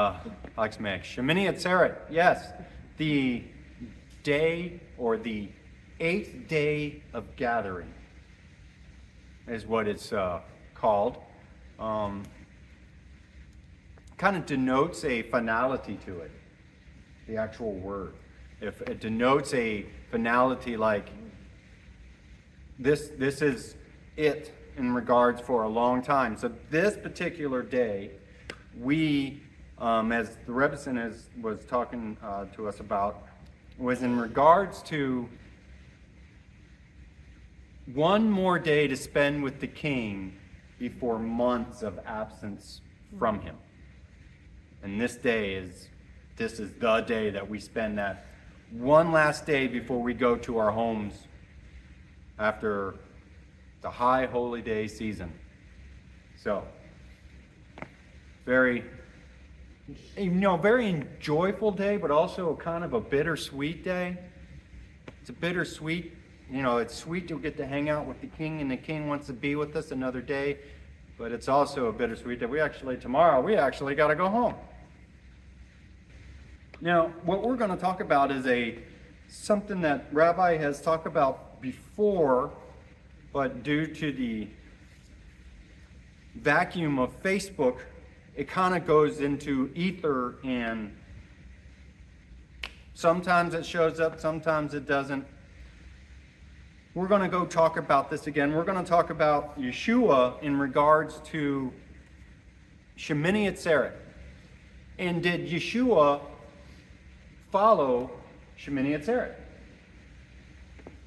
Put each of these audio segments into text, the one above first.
Shemini Atzeret, yes, the day or the 8th day of gathering is what it's called. Kind of denotes a finality to it, the actual word. If it denotes a finality, like this is it in regards for a long time. So this particular day, we, as the Rebbetzin was talking to us about, was in regards to one more day to spend with the king before months of absence from him. And this is the day that we spend that one last day before we go to our homes after the high holy day season. So, very joyful day, but also kind of a bittersweet day. It's a bittersweet, it's sweet to get to hang out with the king, and the king wants to be with us another day, but it's also a bittersweet that tomorrow we actually got to go home. Now, what we're going to talk about is something that Rabbi has talked about before, but due to the vacuum of Facebook, it kind of goes into ether, and sometimes it shows up, sometimes it doesn't. We're going to go talk about this again. We're going to talk about Yeshua in regards to Shemini Atzeret. And did Yeshua follow Shemini Atzeret?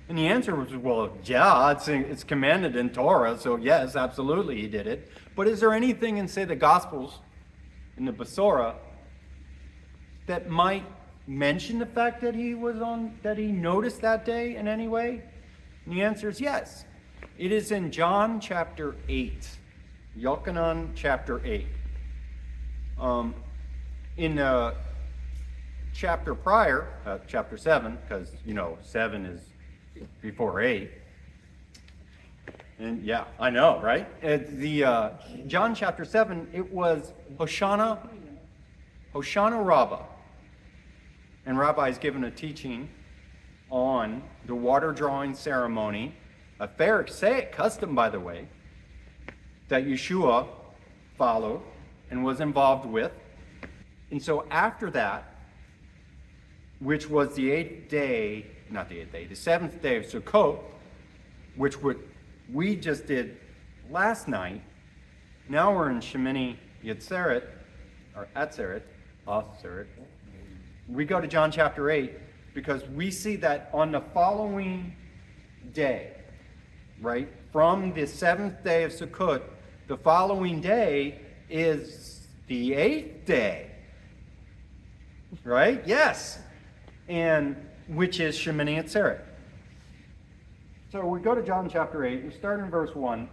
And the answer was, well, yeah, it's commanded in Torah, so yes, absolutely he did it. But is there anything in, say, the Gospels, in the Besorah, that might mention the fact that he noticed that day in any way? And the answer is yes. It is in John chapter 8, Yochanan chapter 8. In the chapter prior, chapter 7, because 7 is before 8. And yeah, I know, right? John chapter 7, it was Hoshana Rabbah. And Rabbi is given a teaching on the water drawing ceremony, a Pharisaic custom, by the way, that Yeshua followed and was involved with. And so after that, which was the 7th day of Sukkot, which we just did last night. Now we're in Shemini Atzeret, or Atzeret. We go to John chapter 8 because we see that on the following day, right, from the 7th day of Sukkot, the following day is the 8th day, right? Yes. And which is Shemini Atzeret. So we go to John chapter 8, we start in verse 1.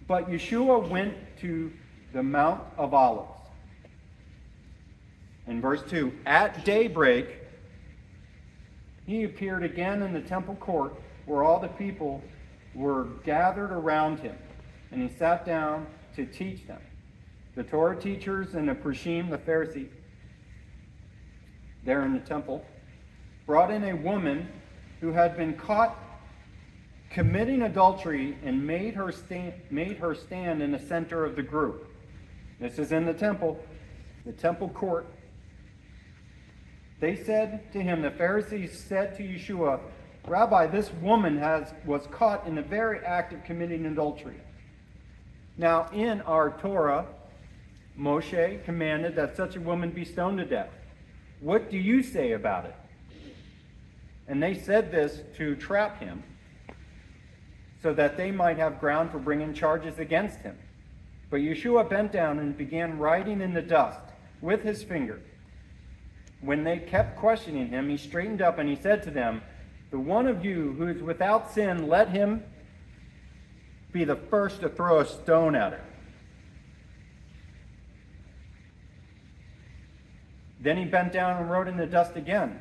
But Yeshua went to the Mount of Olives. In verse 2, at daybreak, he appeared again in the temple court where all the people were gathered around him. And he sat down to teach them. The Torah teachers and the Prushim, the Pharisees, there in the temple, brought in a woman who had been caught committing adultery and made her stand in the center of the group. This is in the temple court. They said to him, the Pharisees said to Yeshua, Rabbi, this woman was caught in the very act of committing adultery. Now in our Torah, Moshe commanded that such a woman be stoned to death. What do you say about it? And they said this to trap him, so that they might have ground for bringing charges against him. But Yeshua bent down and began writing in the dust with his finger. When they kept questioning him, he straightened up and he said to them, the one of you who is without sin, let him be the first to throw a stone at her. Then he bent down and wrote in the dust again.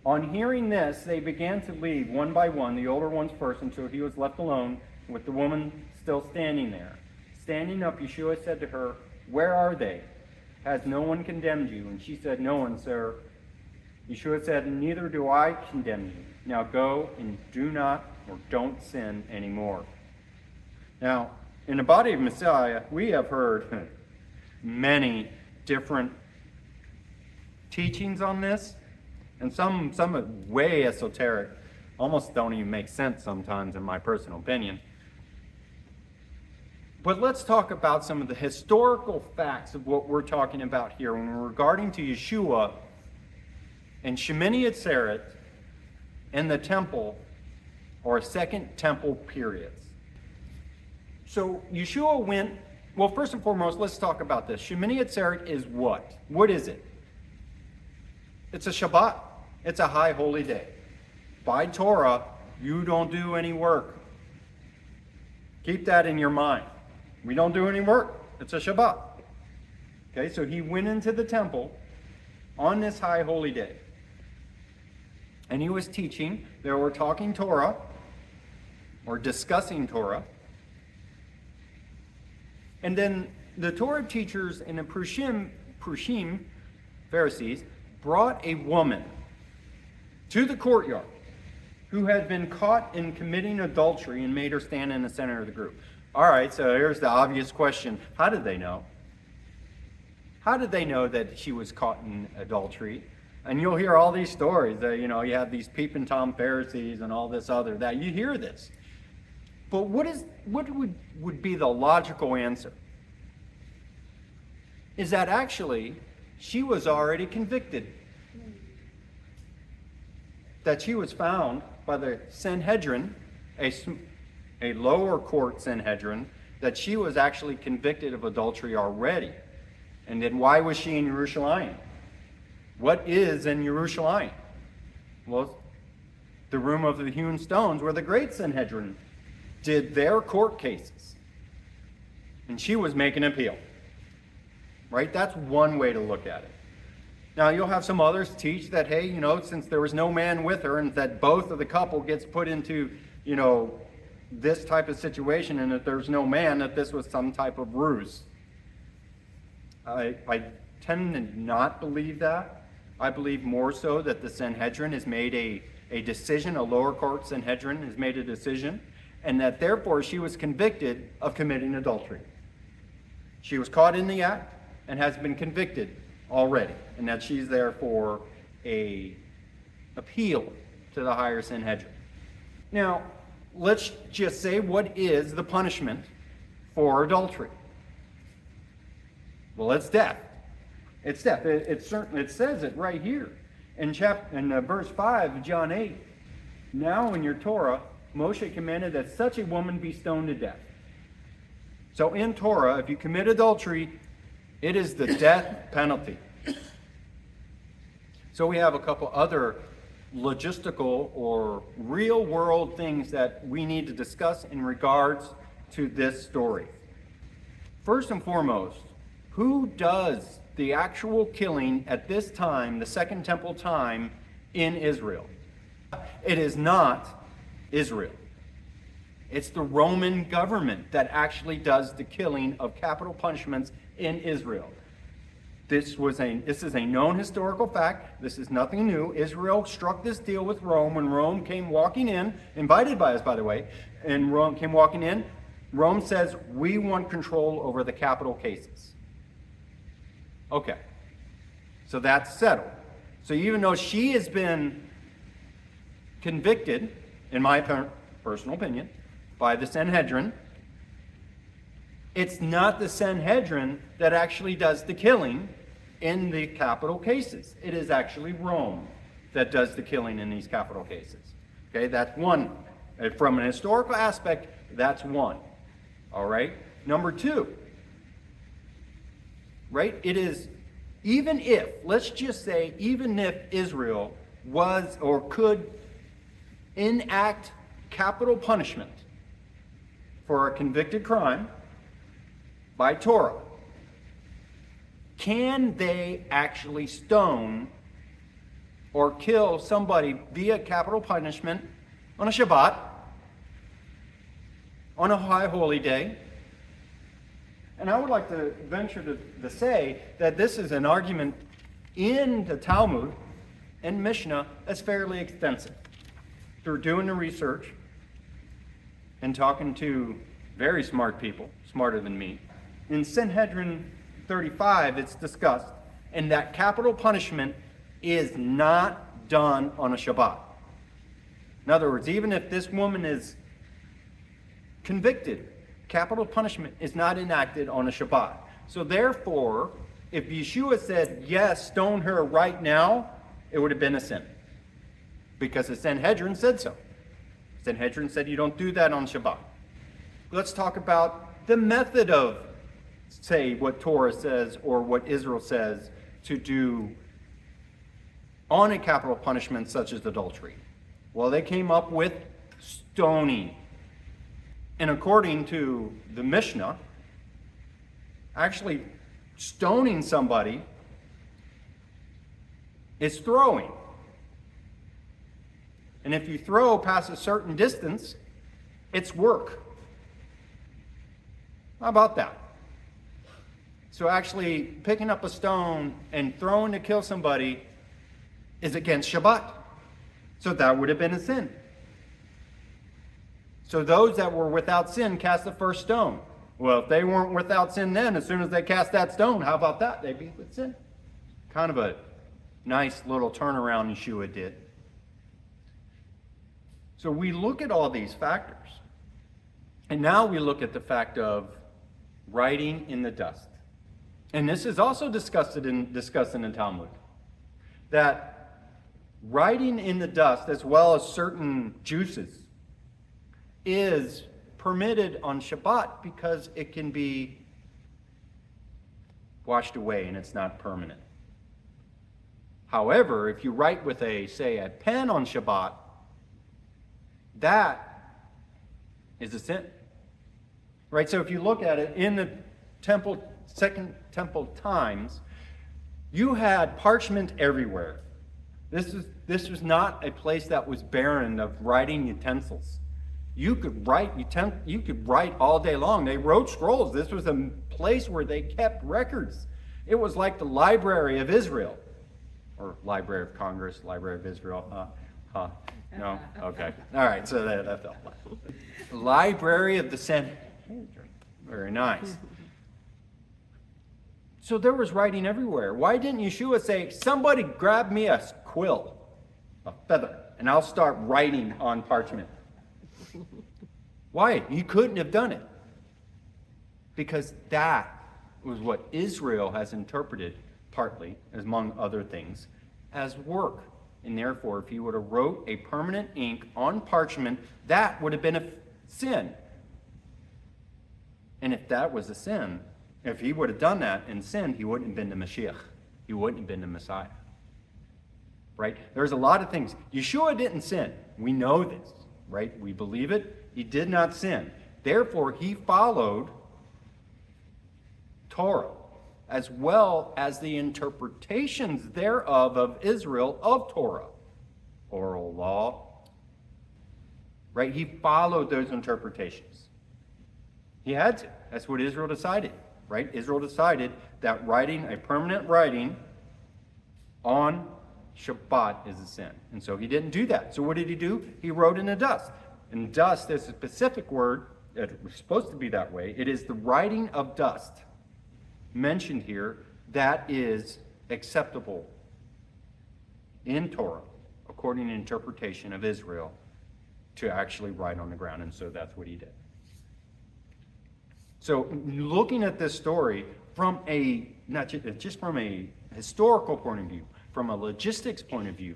On hearing this, they began to leave one by one, the older ones first, until he was left alone with the woman still standing there. Standing up, Yeshua said to her, Where are they? Has no one condemned you? And she said, no one, sir. Yeshua said, neither do I condemn you. Now go and do not or don't sin anymore. Now, in the body of Messiah, we have heard many different teachings on this, and some are way esoteric, almost don't even make sense sometimes in my personal opinion. But let's talk about some of the historical facts of what we're talking about here when we're regarding to Yeshua and Shemini Atzeret and the temple, or second temple periods. So Yeshua went, well, first and foremost, let's talk about this. Shemini Atzeret is what? What is it? It's a Shabbat. It's a high holy day. By Torah, you don't do any work. Keep that in your mind. We don't do any work. It's a Shabbat. Okay, so he went into the temple on this high holy day. And he was teaching. They were talking Torah, or discussing Torah. And then the Torah teachers and the Prushim, Pharisees, brought a woman to the courtyard who had been caught in committing adultery and made her stand in the center of the group. All right, so here's the obvious question. How did they know? How did they know that she was caught in adultery? And you'll hear all these stories that, you have these peeping Tom Pharisees and all this other, that you hear this. But what would be the logical answer? Is that actually she was already convicted. That she was found by the Sanhedrin, a lower court Sanhedrin, that she was actually convicted of adultery already. And then why was she in Jerusalem? What is in Jerusalem? Well, the room of the hewn stones where the great Sanhedrin did their court cases. And she was making an appeal. Right? That's one way to look at it. Now, you'll have some others teach that, hey, since there was no man with her and that both of the couple gets put into, this type of situation and that there's no man, that this was some type of ruse. I tend to not believe that. I believe more so that the Sanhedrin has made a decision, a lower court Sanhedrin has made a decision, and that therefore she was convicted of committing adultery. She was caught in the act and has been convicted already, and that she's there for a appeal to the higher Sanhedrin. Now, let's just say, what is the punishment for adultery? Well, it's death. It's death. It says it right here in verse 5 of John 8. Now in your Torah, Moshe commanded that such a woman be stoned to death. So in Torah, if you commit adultery, it is the death penalty. So we have a couple other logistical or real world things that we need to discuss in regards to this story. First and foremost, who does the actual killing at this time, the Second Temple time, in Israel? It is not Israel. It's the Roman government that actually does the killing of capital punishments in Israel. This is a known historical fact. This is nothing new. Israel struck this deal with Rome when Rome came walking in, invited by us, by the way, and Rome came walking in. Rome says, we want control over the capital cases. Okay, so that's settled. So even though she has been convicted, in my personal opinion, by the Sanhedrin, it's not the Sanhedrin that actually does the killing in the capital cases. It is actually Rome that does the killing in these capital cases. Okay, that's one. From an historical aspect, that's one. All right? Number two, right? It is, even if, let's just say, even if Israel was or could enact capital punishment for a convicted crime by Torah, can they actually stone or kill somebody via capital punishment on a Shabbat, on a high holy day? And I would like to venture to say that this is an argument in the Talmud and Mishnah that's fairly extensive. Through doing the research and talking to very smart people, smarter than me, in Sanhedrin 35 it's discussed, and that capital punishment is not done on a Shabbat. In other words, even if this woman is convicted, capital punishment is not enacted on a Shabbat. So therefore, if Yeshua said, yes, stone her right now, it would have been a sin. Because the Sanhedrin said so. Sanhedrin said you don't do that on Shabbat. Let's talk about the method of, say, what Torah says or what Israel says to do on a capital punishment such as adultery. Well, they came up with stoning. And according to the Mishnah, actually stoning somebody is throwing. And if you throw past a certain distance, it's work. How about that? So actually picking up a stone and throwing to kill somebody is against Shabbat. So that would have been a sin. So those that were without sin cast the first stone. Well, if they weren't without sin then, as soon as they cast that stone, how about that? They'd be with sin. Kind of a nice little turnaround Yeshua did. So we look at all these factors. And now we look at the fact of writing in the dust. And this is also discussed in the Talmud. That writing in the dust, as well as certain juices, is permitted on Shabbat because it can be washed away and it's not permanent. However, if you write with say a pen on Shabbat, that is a sin. Right? So if you look at it in the second temple times, you had parchment everywhere. This was not a place that was barren of writing utensils. You could write all day long. They wrote scrolls. This was a place where they kept records. It was like the Library of Israel, or Library of Congress, Library of Israel. No? Okay. All right, so that felt like Library of the Sanhedrin. Very nice. So there was writing everywhere. Why didn't Yeshua say, somebody grab me a quill, a feather, and I'll start writing on parchment? Why? He couldn't have done it. Because that was what Israel has interpreted, partly, among other things, as work. And therefore, if he would have wrote a permanent ink on parchment, that would have been a sin. And if that was a sin, if he would have done that and sinned, he wouldn't have been the Mashiach. He wouldn't have been the Messiah. Right? There's a lot of things. Yeshua didn't sin. We know this. Right? We believe it. He did not sin. Therefore, he followed Torah, as well as the interpretations thereof of Israel of Torah. Oral law. Right? He followed those interpretations. He had to. That's what Israel decided. Right? Israel decided that writing, a permanent writing on Shabbat is a sin. And so he didn't do that. So what did he do? He wrote in the dust. And dust is a specific word. It was supposed to be that way. It is the writing of dust mentioned here that is acceptable in Torah, according to interpretation of Israel, to actually write on the ground. And so that's what he did. So looking at this story from not just from a historical point of view, from a logistics point of view,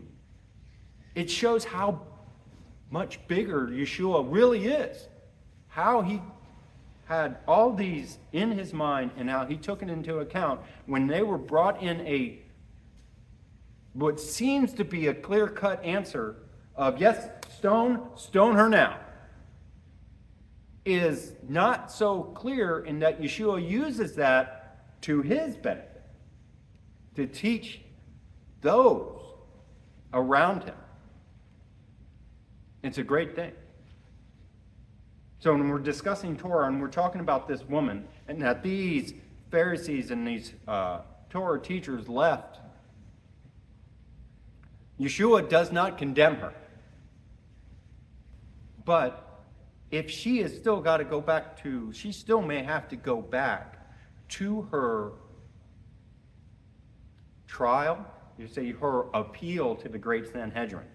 it shows how much bigger Yeshua really is. How he had all these in his mind and how he took it into account when they were brought in what seems to be a clear-cut answer of, yes, stone her now, is not so clear in that Yeshua uses that to his benefit, to teach those around him. It's a great thing. So when we're discussing Torah and we're talking about this woman, and that these Pharisees and these Torah teachers left, Yeshua does not condemn her. But if she has still got to go back to, she still may have to go back to her trial, you say her appeal to the great Sanhedrin.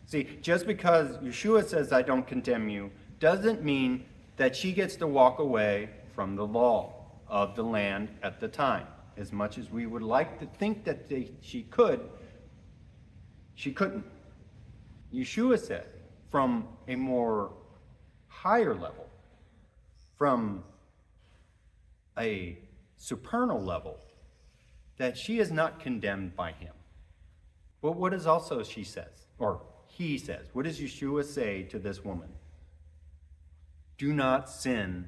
See, just because Yeshua says, I don't condemn you, doesn't mean that she gets to walk away from the law of the land at the time. As much as we would like to think that she could, she couldn't. Yeshua said, from a more higher level, from a supernal level, that she is not condemned by him. But what is also she says, or he says, what does Yeshua say to this woman? Do not sin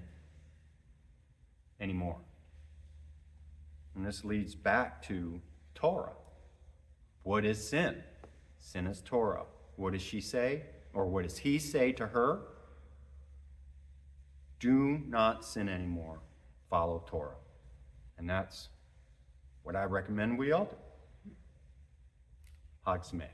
anymore. And this leads back to Torah. What is sin? Sin is Torah. What does she say? Or what does he say to her? Do not sin anymore. Follow Torah. And that's what I recommend we all do. Hag Sameach.